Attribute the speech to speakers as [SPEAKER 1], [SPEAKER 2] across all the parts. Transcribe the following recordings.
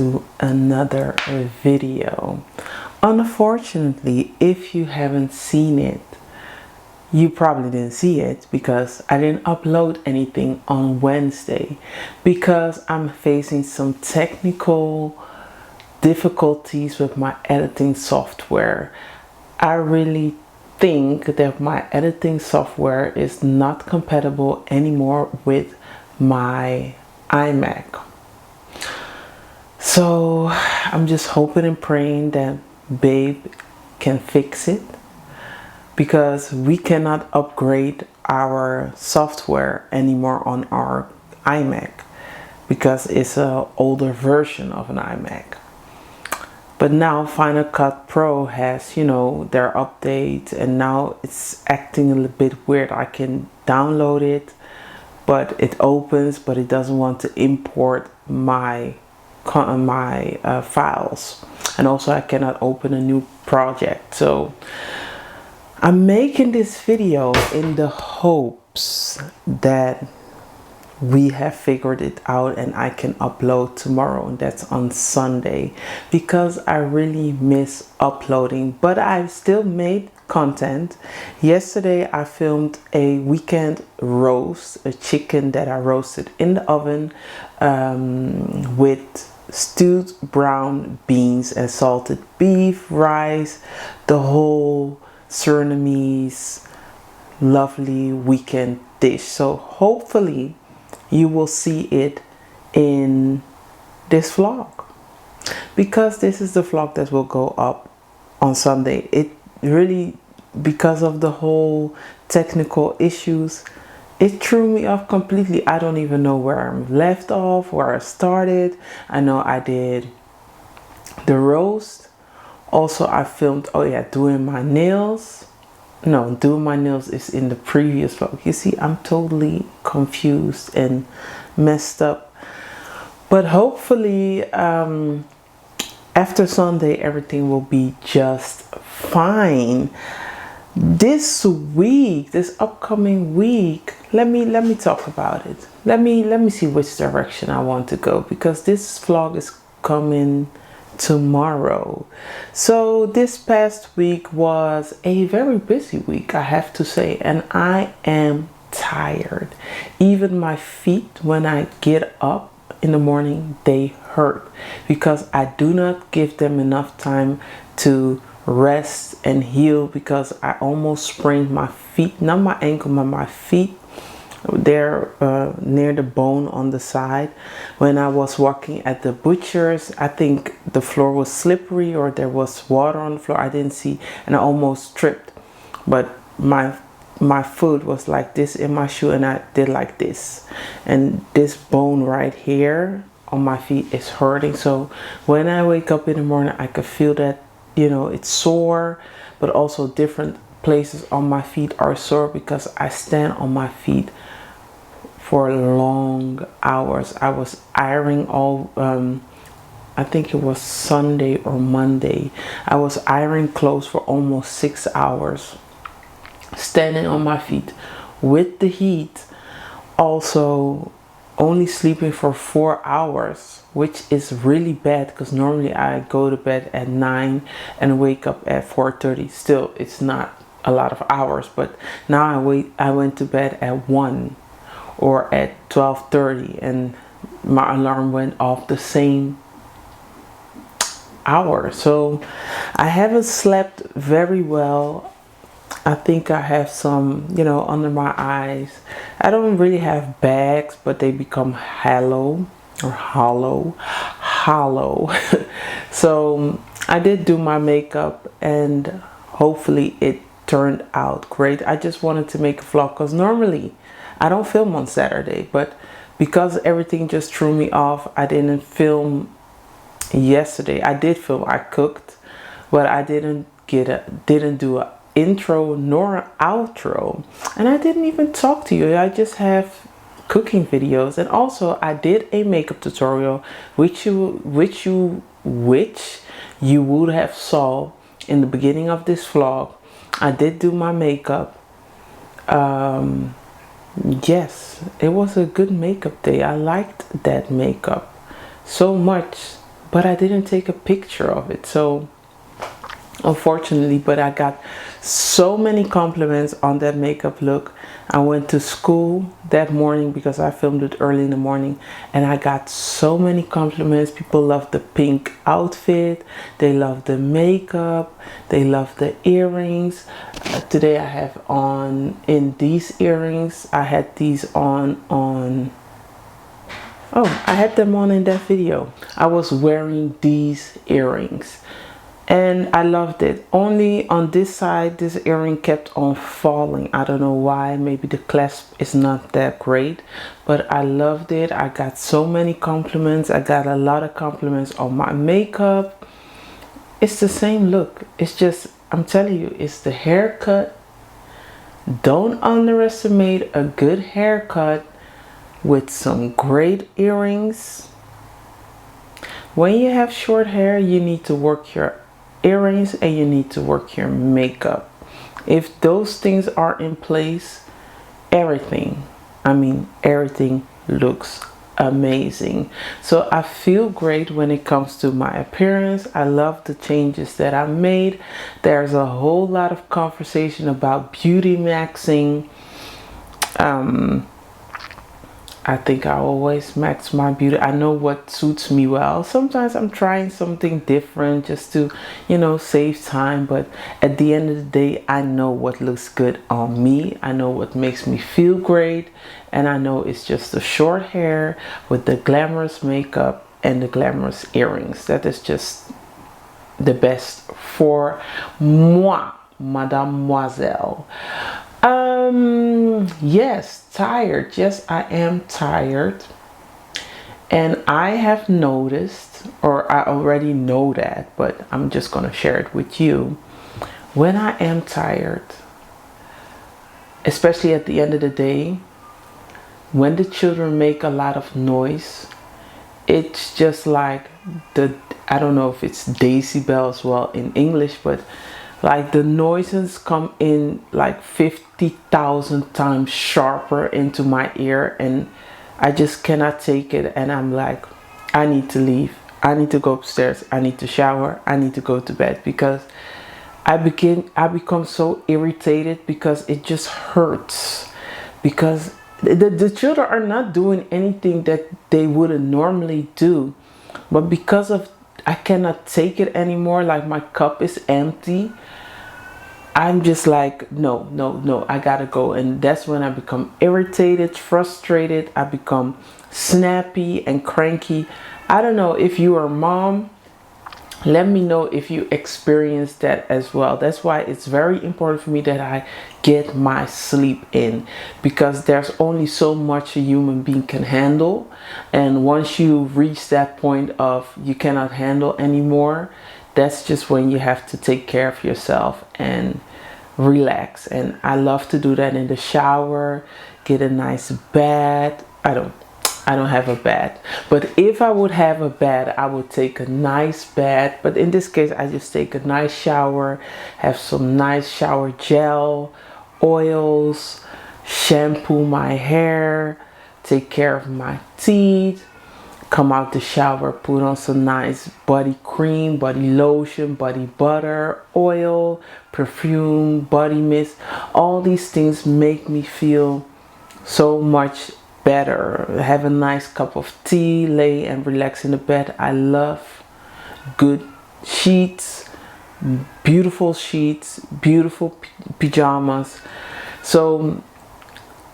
[SPEAKER 1] to another video. Unfortunately, if you haven't seen it, you probably didn't see it because I didn't upload anything on Wednesday because I'm facing some technical difficulties with my editing software. I really think that my editing software is not compatible anymore with my iMac. So I'm just hoping and praying that Babe can fix it, because we cannot upgrade our software anymore on our iMac because it's an older version of an iMac. But now Final Cut Pro has, you know, their update, and now it's acting a little bit weird. I can download it, but it opens, but it doesn't want to import my files, and also I cannot open a new project. So I'm making this video in the hopes that we have figured it out and I can upload tomorrow, and that's on Sunday, because I really miss uploading, but I've still made content. Yesterday I filmed a weekend roast, a chicken that I roasted in the oven with stewed brown beans and salted beef, rice, the whole Surinamese lovely weekend dish. So hopefully you will see it in this vlog, because this is the vlog that will go up on Sunday. It really, because of the whole technical issues, it threw me off completely. I don't even know where I'm left off, where I started. I know I did the roast. Also I filmed, oh yeah, doing my nails. No, doing my nails is in the previous vlog. You see, I'm totally confused and messed up. But hopefully after Sunday everything will be just fine. This week, this upcoming week, let me talk about it. Let me see which direction I want to go, because this vlog is coming tomorrow. So this past week was a very busy week, I have to say, and I am tired. Even my feet, when I get up in the morning, they hurt because I do not give them enough time to rest and heal, because I almost sprained my feet, not my ankle but my feet. They're near the bone on the side. When I was walking at the butcher's, I think the floor was slippery or there was water on the floor, I didn't see, and I almost tripped. But my foot was like this in my shoe, and I did like this, and this bone right here on my feet is hurting. So when I wake up in the morning, I could feel that, you know, it's sore, but also different places on my feet are sore because I stand on my feet for long hours. I was ironing all I think it was Sunday or Monday. I was ironing clothes for almost 6 hours, standing on my feet with the heat. Also only sleeping for 4 hours, which is really bad, because normally I go to bed at 9 and wake up at 4:30. Still, it's not a lot of hours, but now I went to bed at 1 or at 12:30, and my alarm went off the same hour. So I haven't slept very well. I think I have some, you know, under my eyes. I don't really have bags, but they become hollow. So I did do my makeup, and hopefully it turned out great. I just wanted to make a vlog because normally I don't film on Saturday, but because everything just threw me off, I didn't film yesterday. I did film, I cooked, but I didn't do a intro nor an outro, and I didn't even talk to you. I just have cooking videos, and also I did a makeup tutorial which you would have saw in the beginning of this vlog. I did do my makeup. Yes, it was a good makeup day. I liked that makeup so much but I didn't take a picture of it. So unfortunately, but I got so many compliments on that makeup look. I went to school that morning because I filmed it early in the morning, and I got so many compliments. People love the pink outfit, they love the makeup, they love the earrings. Today I have on in these earrings. I had these on oh, I had them on in that video. I was wearing these earrings and I loved it. Only on this side, this earring kept on falling. I don't know why. Maybe the clasp is not that great, but I loved it. I got so many compliments. I got a lot of compliments on my makeup. It's the same look. It's just, I'm telling you, it's the haircut. Don't underestimate a good haircut with some great earrings. When you have short hair, you need to work your earrings and you need to work your makeup. If those things are in place, everything, I mean everything, looks amazing. So I feel great when it comes to my appearance. I love the changes that I made. There's a whole lot of conversation about beauty maxing. I think I always max my beauty. I know what suits me well. Sometimes I'm trying something different just to, you know, save time. But at the end of the day, I know what looks good on me. I know what makes me feel great. And I know it's just the short hair with the glamorous makeup and the glamorous earrings. That is just the best for moi, mademoiselle. Yes, tired. Yes, I am tired. And I have noticed, or I already know that, but I'm just going to share it with you. When I am tired, especially at the end of the day, when the children make a lot of noise, it's just like I don't know if it's decibel as well in English, but like the noises come in like 50,000 times sharper into my ear, and I just cannot take it. And I'm like, I need to leave. I need to go upstairs. I need to shower. I need to go to bed, because I become so irritated because it just hurts. Because the children are not doing anything that they wouldn't normally do, but because of I cannot take it anymore, like my cup is empty, I'm just like, no, I gotta go. And that's when I become irritated, frustrated. I become snappy and cranky. I don't know if you are a mom, let me know if you experience that as well. That's why it's very important for me that I get my sleep in, because there's only so much a human being can handle. And once you reach that point of you cannot handle anymore, that's just when you have to take care of yourself and relax. And I love to do that in the shower, get a nice bath. I don't have a bath, but if I would have a bath, I would take a nice bath. But in this case, I just take a nice shower, have some nice shower gel, oils, shampoo my hair, take care of my teeth, come out the shower, put on some nice body cream, body lotion, body butter, oil, perfume, body mist. All these things make me feel so much better. Have a nice cup of tea, lay and relax in the bed. I love good sheets, beautiful pajamas. So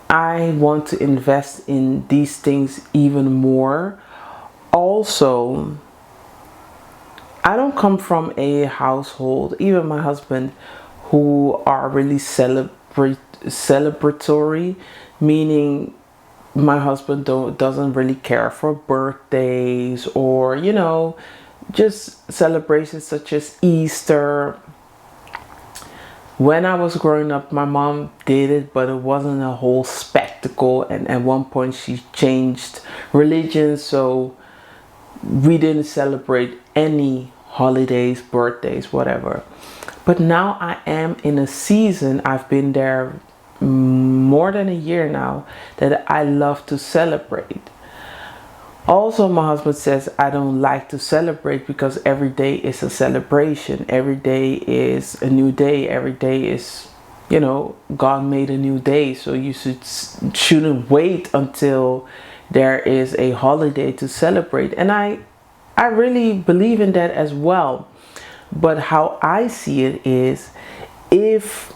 [SPEAKER 1] I want to invest in these things even more. Also, I don't come from a household, even my husband, who are really celebratory, meaning my husband doesn't really care for birthdays or, you know, just celebrations such as Easter. When I was growing up, my mom did it, but it wasn't a whole spectacle. And at one point she changed religion, so we didn't celebrate any holidays, birthdays, whatever. But now I am in a season, I've been there more than a year now, that I love to celebrate. Also, my husband says I don't like to celebrate because every day is a celebration. Every day is a new day. Every day is, you know, God made a new day. So you shouldn't wait until there is a holiday to celebrate. And I really believe in that as well. But how I see it is, if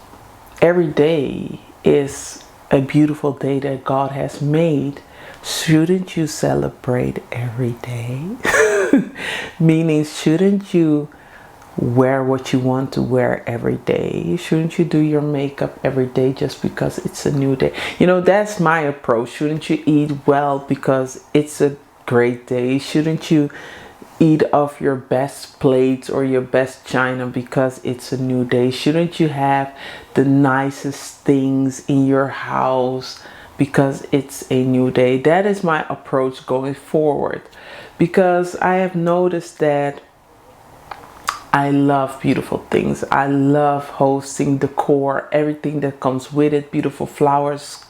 [SPEAKER 1] every day is a beautiful day that God has made, shouldn't you celebrate every day? Meaning, shouldn't you wear what you want to wear every day? Shouldn't you do your makeup every day just because it's a new day? You know, that's my approach. Shouldn't you eat well because it's a great day? Shouldn't you eat off your best plates or your best china because it's a new day? Shouldn't you have the nicest things in your house because it's a new day? That is my approach going forward, because I have noticed that I love beautiful things. I love hosting, decor, everything that comes with it. Beautiful flowers,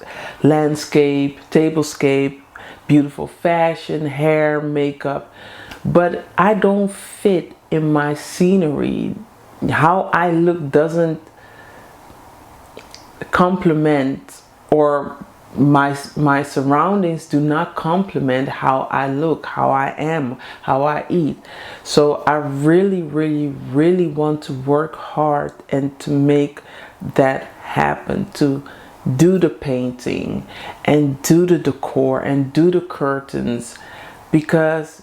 [SPEAKER 1] landscape, tablescape, beautiful fashion, hair, makeup. But I don't fit in my scenery. How I look doesn't complement, or my surroundings do not complement how I look, how I am, how I eat. So I really want to work hard and to make that happen, to do the painting and do the decor and do the curtains, because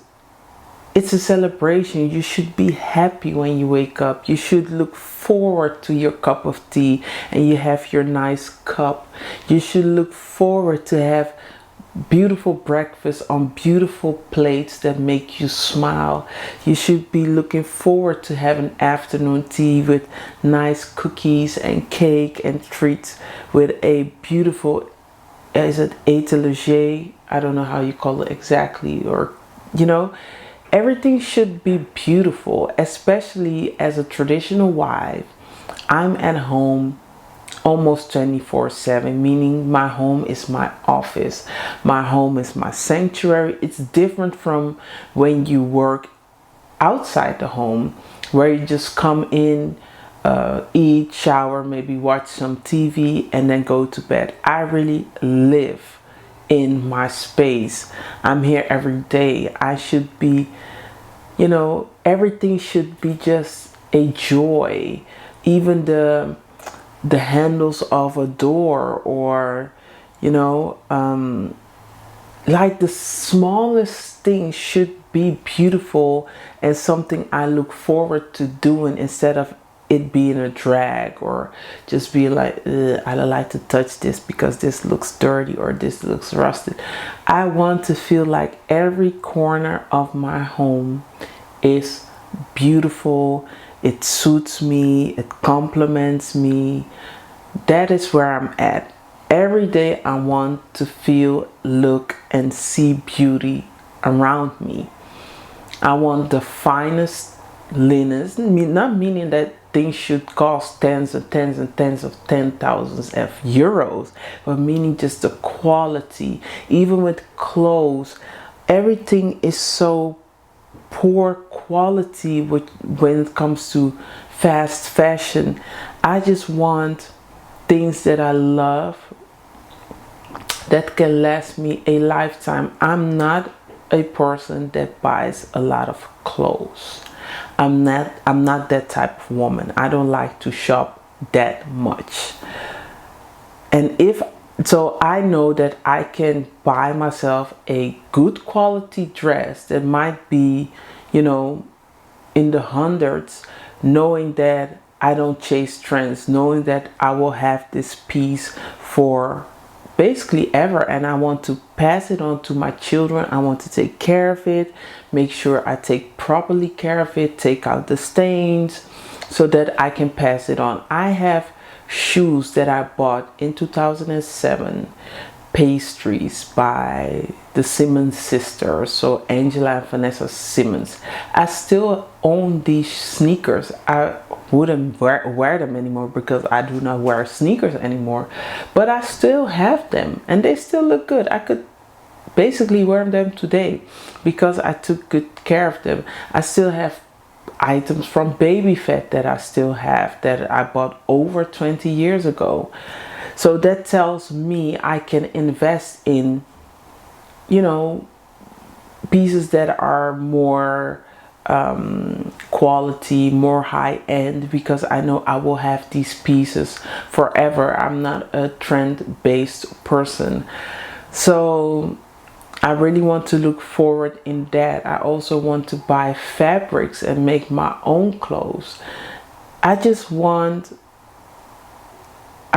[SPEAKER 1] it's a celebration. You should be happy when you wake up. You should look forward to your cup of tea and you have your nice cup. You should look forward to have beautiful breakfast on beautiful plates that make you smile. You should be looking forward to having afternoon tea with nice cookies and cake and treats with a beautiful, is it étagère? I don't know how you call it exactly, or, you know, everything should be beautiful, especially as a traditional wife. I'm at home almost 24/7, meaning my home is my office. My home is my sanctuary. It's different from when you work outside the home, where you just come in, eat, shower, maybe watch some TV and then go to bed. I really live in my space. I'm here every day. I should be, you know, everything should be just a joy. Even the handles of a door, or, you know, like the smallest thing should be beautiful and something I look forward to doing, instead of it being a drag, or just being like, I don't like to touch this because this looks dirty or this looks rusted. I want to feel like every corner of my home is beautiful. It suits me, it complements me. That is where I'm at. Every day I want to feel, look and see beauty around me. I want the finest linens, not meaning that things should cost tens and tens and tens of 10,000s of euros, but meaning just the quality. Even with clothes, everything is so poor quality when it comes to fast fashion. I just want things that I love, that can last me a lifetime. I'm not a person that buys a lot of clothes. I'm not that type of woman. I don't like to shop that much. And so I know that I can buy myself a good quality dress that might be, you know, in the hundreds, knowing that I don't chase trends, knowing that I will have this piece for basically ever, and I want to pass it on to my children. I want to take care of it, make sure I take properly care of it, take out the stains so that I can pass it on. I have shoes that I bought in 2007, pastries by the Simmons sisters, so Angela and Vanessa Simmons. I still own these sneakers. I wouldn't wear them anymore because I do not wear sneakers anymore, but I still have them and they still look good. I could basically wear them today because I took good care of them. I still have items from baby fat that I still have that I bought over 20 years ago. So that tells me I can invest in, you know, pieces that are more quality, more high end, because I know I will have these pieces forever. I'm not a trend based person. So I really want to look forward in that. I also want to buy fabrics and make my own clothes. I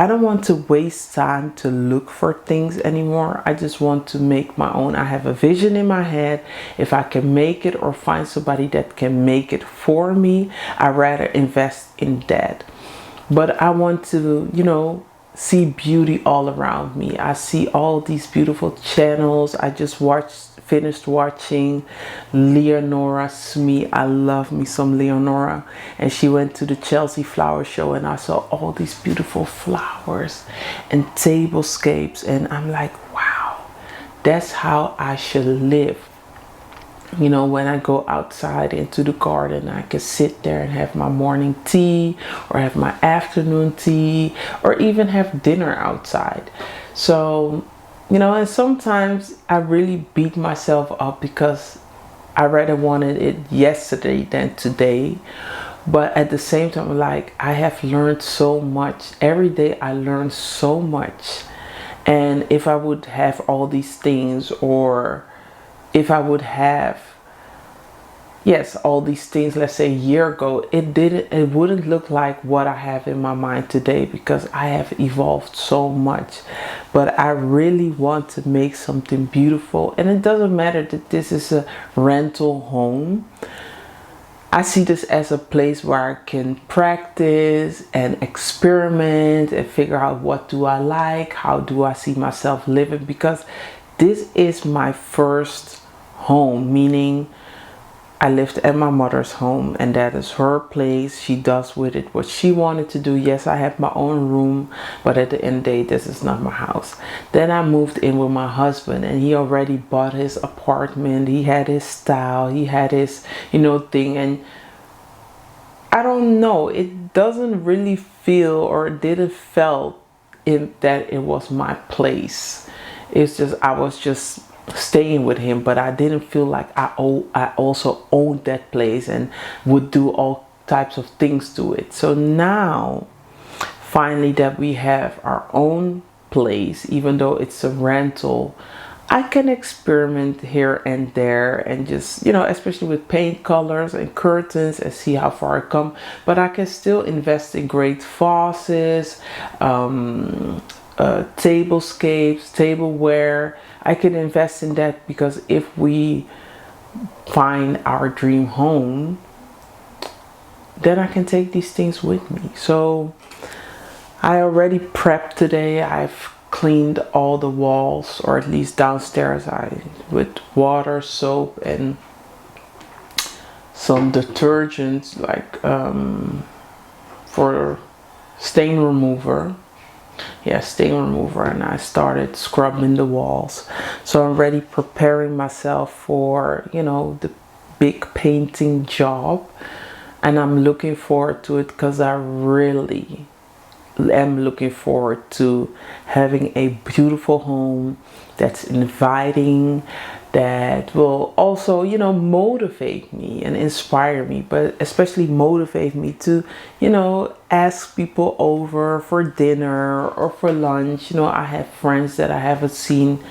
[SPEAKER 1] don't want to waste time to look for things anymore. I just want to make my own. I have a vision in my head. If I can make it or find somebody that can make it for me, I'd rather invest in that. But I want to, you know, see beauty all around me. I see all these beautiful channels. I just finished watching Leonora Smee. I love me some Leonora, and she went to the Chelsea flower show, and I saw all these beautiful flowers and tablescapes, and I'm like, wow, that's how I should live. You know, when I go outside into the garden, I can sit there and have my morning tea or have my afternoon tea or even have dinner outside. So, you know, and sometimes I really beat myself up because I rather wanted it yesterday than today. But at the same time, like, I have learned so much. Every day I learn so much. And if I would have all these things, or if I would have, yes, all these things, let's say a year ago, it wouldn't look like what I have in my mind today, because I have evolved so much. But I really want to make something beautiful, and it doesn't matter that this is a rental home. I see this as a place where I can practice and experiment and figure out what do I like, how do I see myself living, because this is my first home, meaning I lived at my mother's home, and that is her place. She does with it what she wanted to do. Yes, I have my own room, but at the end of the day, this is not my house. Then I moved in with my husband, and he already bought his apartment. He had his style, he had his, you know, thing. And I don't know, it doesn't really feel, or it didn't felt that it was my place. It's just, I was just staying with him, but I didn't feel like I also owned that place and would do all types of things to it. So now, finally, that we have our own place, even though it's a rental, I can experiment here and there, and just, you know, especially with paint colors and curtains, and see how far I come. But I can still invest in great vases, tablescapes, tableware. I can invest in that, because if we find our dream home, then I can take these things with me. So I already prepped today. I've cleaned all the walls, or at least downstairs, with water, soap, and some detergent, like for stain remover. Yeah, stain remover. And I started scrubbing the walls. So I'm already preparing myself for, you know, the big painting job. And I'm looking forward to it, because I really am looking forward to having a beautiful home that's inviting, that will also, you know, motivate me and inspire me, but especially motivate me to, you know, ask people over for dinner or for lunch. You know, I have friends that I haven't seen,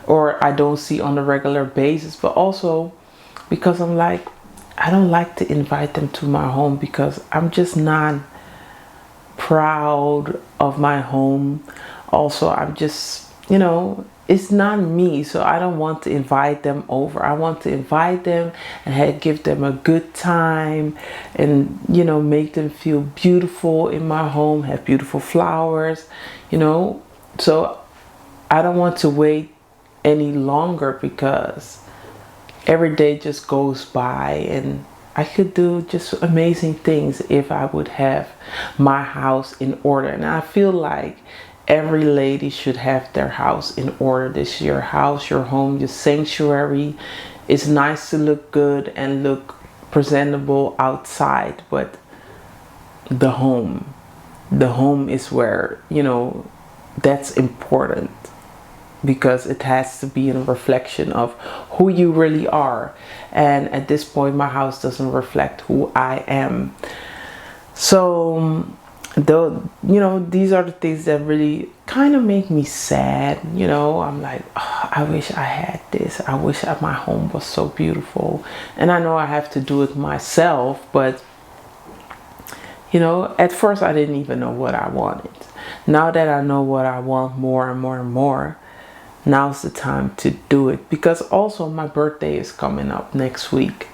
[SPEAKER 1] or I don't see on a regular basis, but also because I'm like, I don't like to invite them to my home, because I'm just not proud of my home. Also, I'm just, you know, it's not me, so I don't want to invite them over. I want to invite them and give them a good time, and, you know, make them feel beautiful in my home, have beautiful flowers, you know. So I don't want to wait any longer, because every day just goes by, and I could do just amazing things if I would have my house in order. And I feel like every lady should have their house in order. This is your house, your home, your sanctuary. It's nice to look good and look presentable outside, but the home is where, you know, that's important, because it has to be a reflection of who you really are. And at this point, my house doesn't reflect who I am. So though, you know, these are the things that really kind of make me sad. You know, I'm like, oh, I wish I had this. I wish my home was so beautiful. And I know I have to do it myself, but you know, at first I didn't even know what I wanted. Now that I know what I want more and more and more, now's the time to do it. Because also my birthday is coming up next week,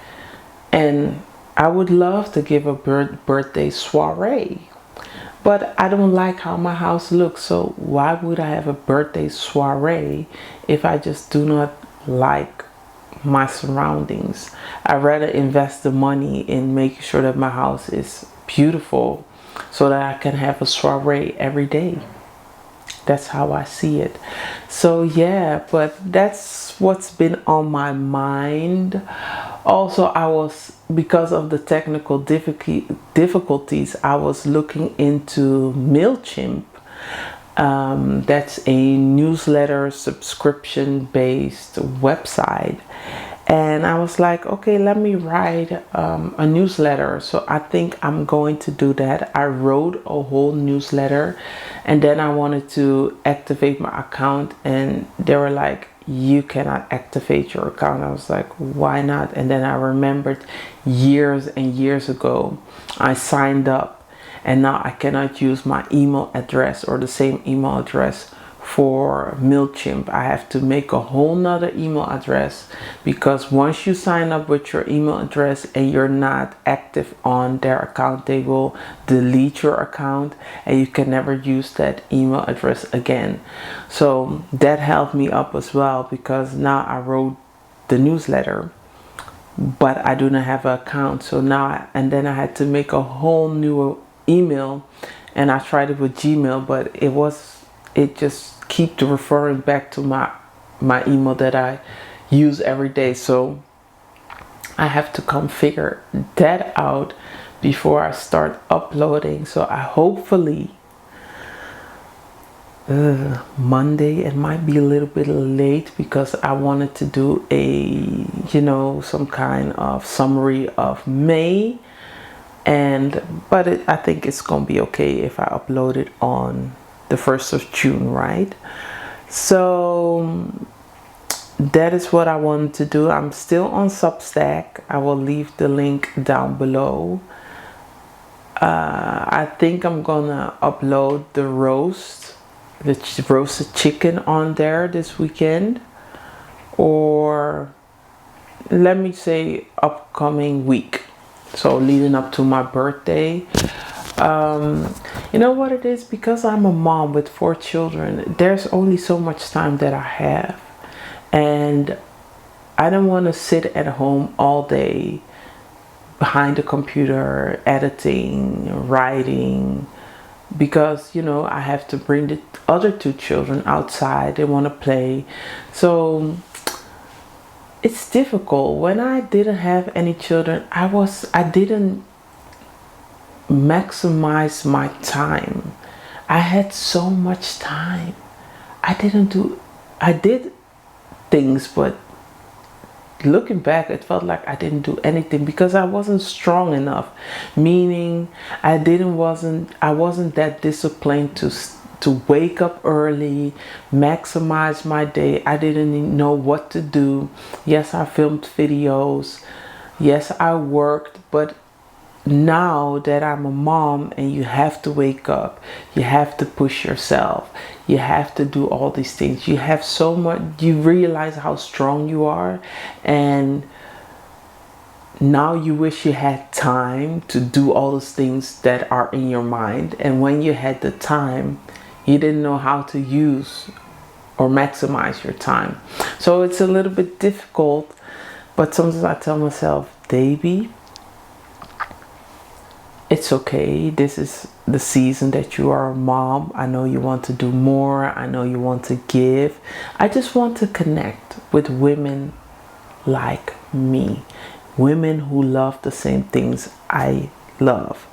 [SPEAKER 1] and I would love to give a birthday soiree, but I don't like how my house looks. So why would I have a birthday soiree if I just do not like my surroundings? I'd rather invest the money in making sure that my house is beautiful, so that I can have a soiree every day. That's how I see it. So yeah, but that's what's been on my mind. Also, because of the technical difficulties, I was looking into MailChimp. That's a newsletter subscription based website. And I was like, okay, let me write a newsletter. So I think I'm going to do that. I wrote a whole newsletter, and then I wanted to activate my account, and they were like, you cannot activate your account. I was like, why not? And then I remembered years and years ago, I signed up, and now I cannot use my email address or the same email address for MailChimp. I have to make a whole nother email address, because once you sign up with your email address and you're not active on their account, they will delete your account and you can never use that email address again. So that helped me up as well, because now I wrote the newsletter, but I do not have an account. So now, and then I had to make a whole new email, and I tried it with Gmail, but it just keep referring back to my email that I use every day. So I have to come figure that out before I start uploading. So I hopefully Monday, it might be a little bit late, because I wanted to do a, you know, some kind of summary of May, but I think it's gonna be okay if I upload it on the 1st of June, right? So that is what I wanted to do. I'm still on Substack. I will leave the link down below. I think I'm gonna upload the roasted chicken on there this weekend, or let me say upcoming week, so leading up to my birthday. You know what it is, because I'm a mom with 4 children, there's only so much time that I have, and I don't want to sit at home all day behind the computer editing, writing, because, you know, I have to bring the other 2 children outside. They want to play. So it's difficult. When I didn't have any children, I didn't maximize my time. I had so much time. I did things, but looking back, it felt like I didn't do anything, because I wasn't strong enough. Meaning I wasn't that disciplined to wake up early, maximize my day. I didn't know what to do. Yes, I filmed videos. Yes, I worked, but now that I'm a mom and you have to wake up, you have to push yourself, you have to do all these things, you have so much, you realize how strong you are, and now you wish you had time to do all those things that are in your mind. And when you had the time, you didn't know how to use or maximize your time. So it's a little bit difficult, but sometimes I tell myself, Debi, it's okay. This is the season that you are a mom. I know you want to do more. I know you want to give. I just want to connect with women like me, women who love the same things I love.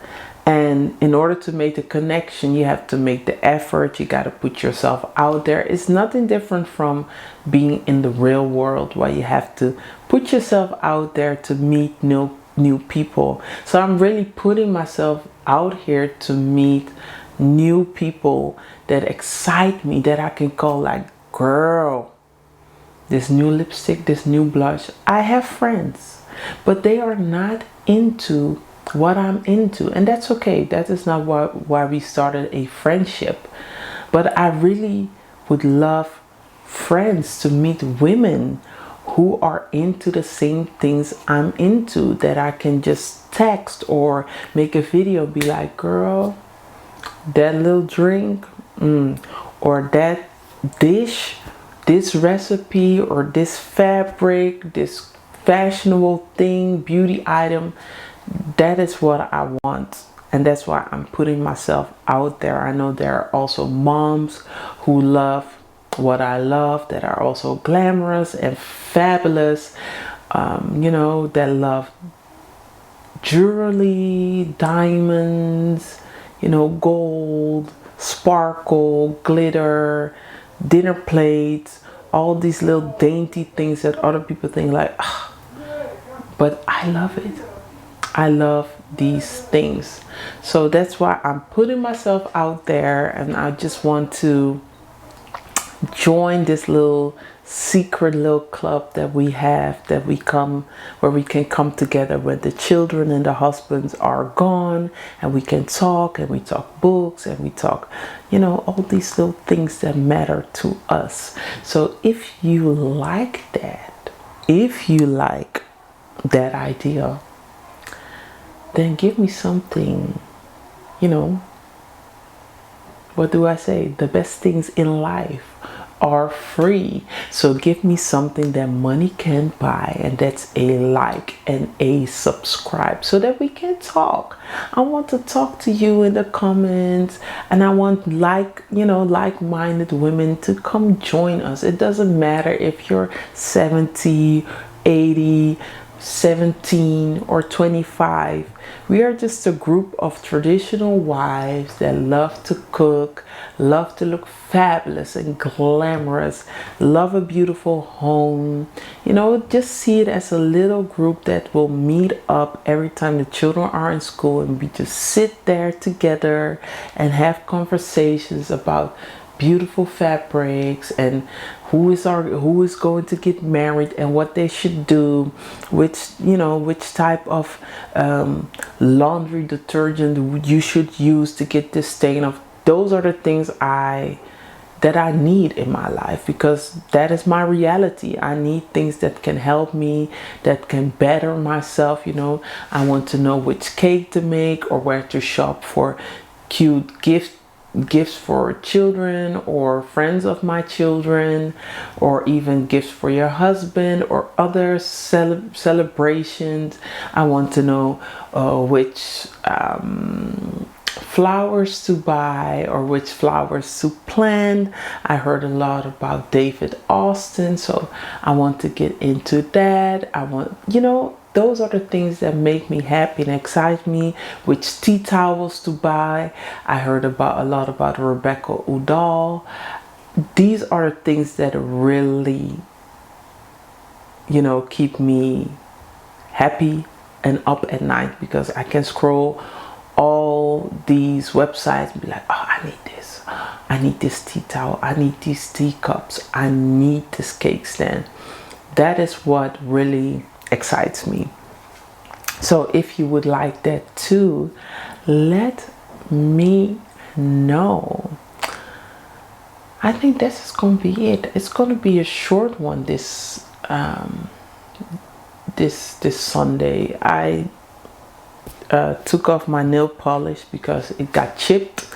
[SPEAKER 1] And in order to make the connection, you have to make the effort. You got to put yourself out there. It's nothing different from being in the real world, where you have to put yourself out there to meet new people. So I'm really putting myself out here to meet new people that excite me, that I can call like, girl, this new lipstick, this new blush. I have friends, but they are not into what I'm into, and that's okay. That is not why we started a friendship. But I really would love friends to meet women who are into the same things I'm into, that I can just text or make a video, be like, girl, that little drink, or that dish, this recipe, or this fabric, this fashionable thing, beauty item, that is what I want. And that's why I'm putting myself out there. I know there are also moms who love what I love, that are also glamorous and fabulous, you know, that love jewelry, diamonds, you know, gold, sparkle, glitter, dinner plates, all these little dainty things that other people think like, ah, but I love it. I love these things. So that's why I'm putting myself out there, and I just want to join this little secret little club that we have, that we come, where we can come together when the children and the husbands are gone, and we can talk, and we talk books, and we talk, you know, all these little things that matter to us. So if you like that, if you like that idea, then give me something, you know. What do I say? The best things in life are free. So give me something that money can buy, and that's a like and a subscribe, so that we can talk. I want to talk to you in the comments, and I want like-minded women to come join us. It doesn't matter if you're 70, 80, 17 or 25. We are just a group of traditional wives that love to cook, love to look fabulous and glamorous, love a beautiful home. You know, just see it as a little group that will meet up every time the children are in school, and we just sit there together and have conversations about beautiful fabrics, and who is going to get married, and what they should do, which type of laundry detergent you should use to get this stain off. Those are the things that I need in my life, because that is my reality. I need things that can help me, that can better myself. You know, I want to know which cake to make, or where to shop for cute gifts for children or friends of my children, or even gifts for your husband, or other celebrations. I want to know which flowers to buy, or which flowers to plant. I heard a lot about David Austin, so I want to get into that. I want, those are the things that make me happy and excite me. Which tea towels to buy. I heard a lot about Rebecca Udall. These are the things that really, keep me happy and up at night, because I can scroll all these websites and be like, oh, I need this. I need this tea towel. I need these teacups. I need this cake stand. That is what really excites me. So if you would like that too, let me know. I think this is going to be it. It's going to be a short one this Sunday. I took off my nail polish because it got chipped,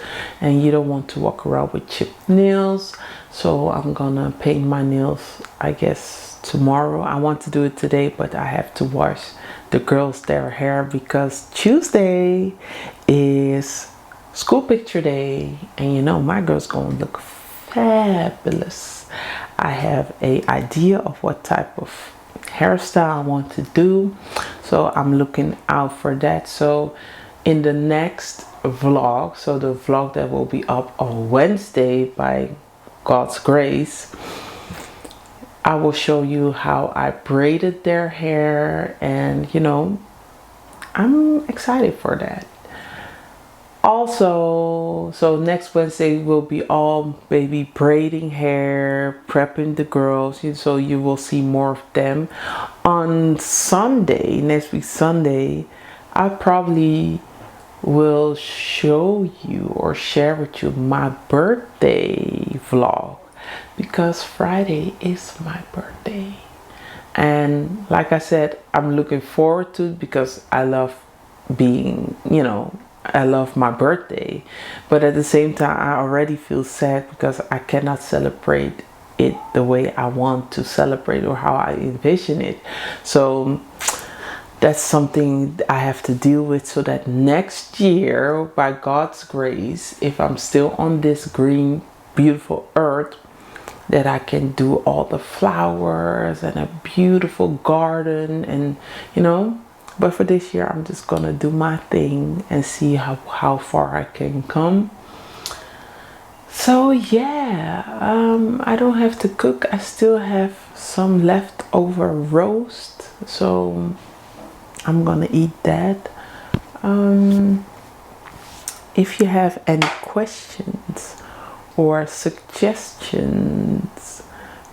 [SPEAKER 1] and you don't want to walk around with chipped nails. So I'm gonna paint my nails, I guess, tomorrow. I want to do it today, but I have to wash the girls their hair, because Tuesday is school picture day, and you know my girl's gonna look fabulous. I have a idea of what type of hairstyle I want to do, so I'm looking out for that. So in the next vlog, so the vlog that will be up on Wednesday by God's grace, I will show you how I braided their hair, and you know, I'm excited for that. Also, so next Wednesday will be all baby braiding hair, prepping the girls, so you will see more of them. On Sunday, next week Sunday, I probably will show you or share with you my birthday vlog, because Friday is my birthday. And like I said, I'm looking forward to it because I love being, you know, I love my birthday. But at the same time, I already feel sad because I cannot celebrate it the way I want to celebrate or how I envision it. So that's something I have to deal with, so that next year, by God's grace, if I'm still on this green, beautiful earth, that I can do all the flowers and a beautiful garden, and you know. But for this year, I'm just gonna do my thing and see how far I can come. So yeah, I don't have to cook. I still have some leftover roast, so I'm gonna eat that. If you have any questions or suggestions,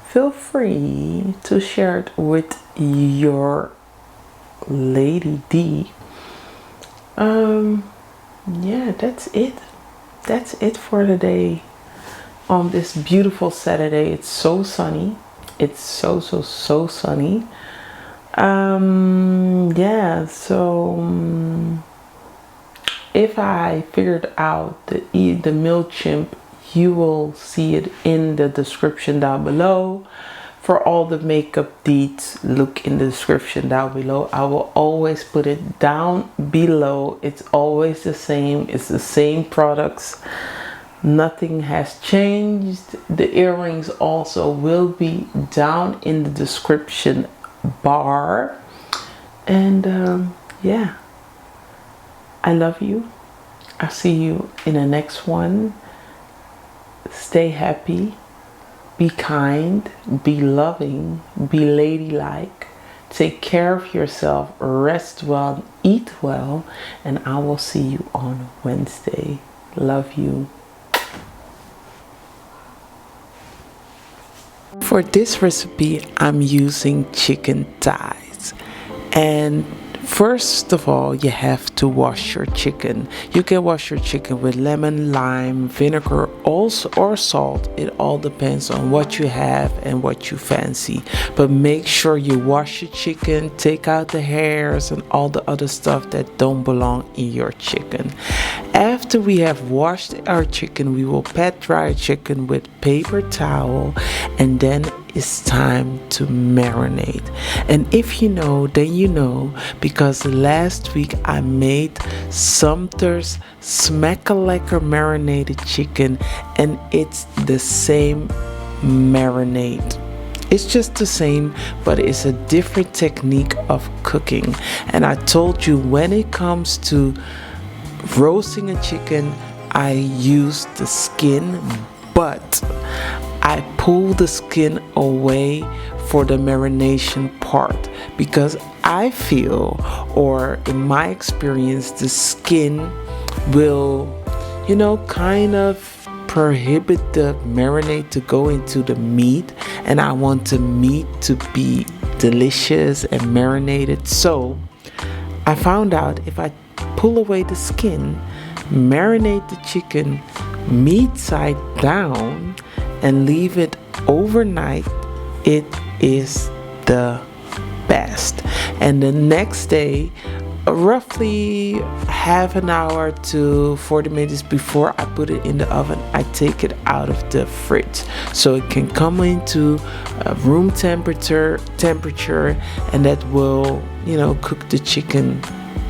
[SPEAKER 1] feel free to share it with your Lady D. Yeah, that's it. That's it for today. On this beautiful Saturday, it's so sunny. It's so sunny. Yeah, so if I figured out the MailChimp, you will see it in the description down below. For all the makeup deets, look in the description down below. I will always put it down below. It's always the same. It's the same products. Nothing has changed. The earrings also will be down in the description bar. And yeah, I love you. I'll see you in the next one. Stay happy, be kind, be loving, be ladylike, take care of yourself, rest well, eat well, and I will see you on Wednesday. Love you. For this recipe, I'm using chicken thighs, and first of all, you have to wash your chicken. You can wash your chicken with lemon, lime, vinegar, also, or salt. It all depends on what you have and what you fancy. But make sure you wash your chicken, take out the hairs and all the other stuff that don't belong in your chicken. After we have washed our chicken, we will pat dry chicken with paper towel, and then it's time to marinate. And if you know, then you know, because last week I made Sumter's Smack-a-Lecker marinated chicken, and it's the same marinade. It's just the same, but it's a different technique of cooking. And I told you, when it comes to roasting a chicken, I use the skin, but I pull the skin away for the marination part, because I feel, or in my experience, the skin will, you know, kind of prohibit the marinade to go into the meat, and I want the meat to be delicious and marinated. So I found out if I pull away the skin, marinate the chicken meat side down, and leave it overnight, it is the best. And the next day, roughly half an hour to 40 minutes before I put it in the oven, I take it out of the fridge so it can come into room temperature, and that will, you know, cook the chicken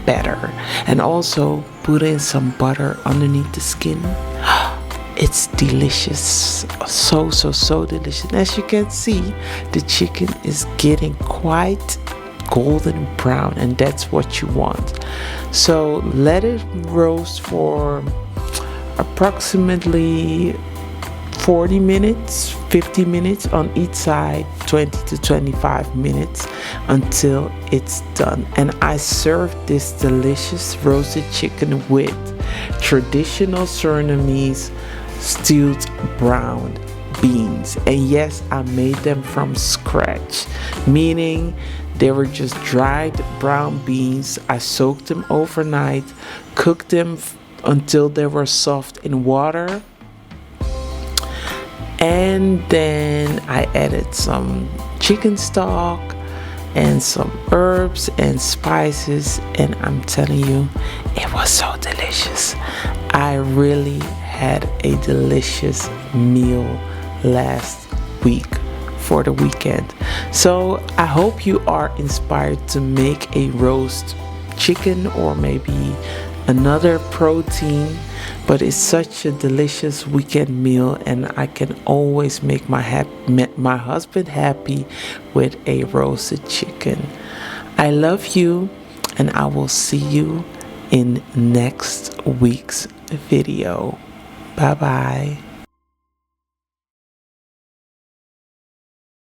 [SPEAKER 1] better. And also put in some butter underneath the skin. It's delicious, so delicious. And as you can see, the chicken is getting quite golden brown, and that's what you want. So let it roast for approximately 40 minutes, 50 minutes on each side, 20 to 25 minutes until it's done. And I serve this delicious roasted chicken with traditional Surinamese stewed brown beans. And yes, I made them from scratch, meaning they were just dried brown beans. I soaked them overnight, cooked them until they were soft in water, and then I added some chicken stock and some herbs and spices, and I'm telling you, it was so delicious. I really had a delicious meal last week for the weekend. So I hope you are inspired to make a roast chicken or maybe another protein, but it's such a delicious weekend meal, and I can always make my husband happy with a roasted chicken. I love you, and I will see you in next week's video. Bye bye.